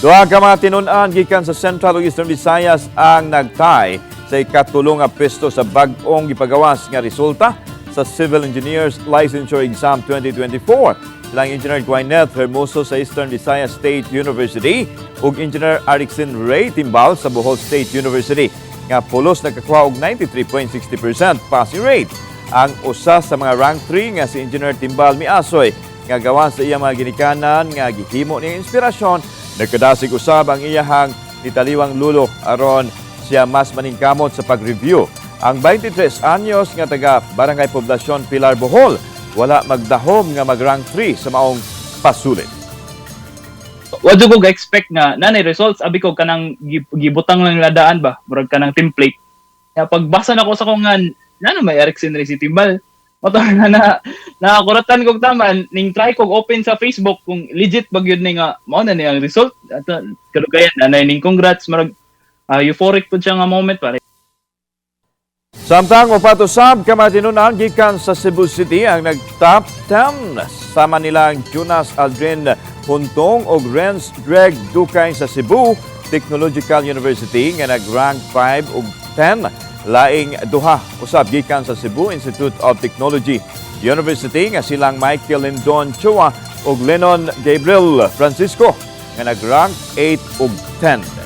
Duha ka mga tinun-an gikan sa Central ug Eastern Visayas ang nagtay sa ikatulong nga pwesto sa bag-ong gipagawas nga resulta sa Civil Engineers Licensure Exam 2024. Silang Engineer Gwyneth Hermoso sa Eastern Visayas State University ug Engineer Arexcin Ray Timbal sa Bohol State University nga pulos nakakuha og 93.60% passing rate. Ang usa sa mga rank 3 nga si Engineer Timbal miasoy nga gawas sa iyang mga ginikanan nga gihimo niyang inspirasyon, nakadasig usab ang iyang nitaliwang lolo aron siya mas maningkamot sa pag-review. Ang 23 anyos nga taga Barangay Poblacion, Pilar Bohol, wala magdahum nga mag-rank 3 sa maong pasulit. Wadyo ko ga-expect nga nanay results, abi ko kanang gibutang lang ladaan ba, murag kanang template. Kaya pagbasa na ko sa kung nga, may Arexcin Ray Timbal, motor na nakakuratan kong taman, ning try kong open sa Facebook kung legit ba yun nga, mao na niyang result. At kalugayan, nanay ning congrats, marag euphoric po siya nga moment pare. Samtang upat usab ka mga tinunan gikan sa Cebu City ang nag-top 10 sama nilang Jonas Aldrin Huntong o Renz Greg Dukay sa Cebu Technological University nga nag-rank 5 ug 10. Laing duha usab gikan sa Cebu Institute of Technology University nga silang Michael Lindon Chua ug Lennon Gabriel Francisco nga nag-rank 8 ug 10.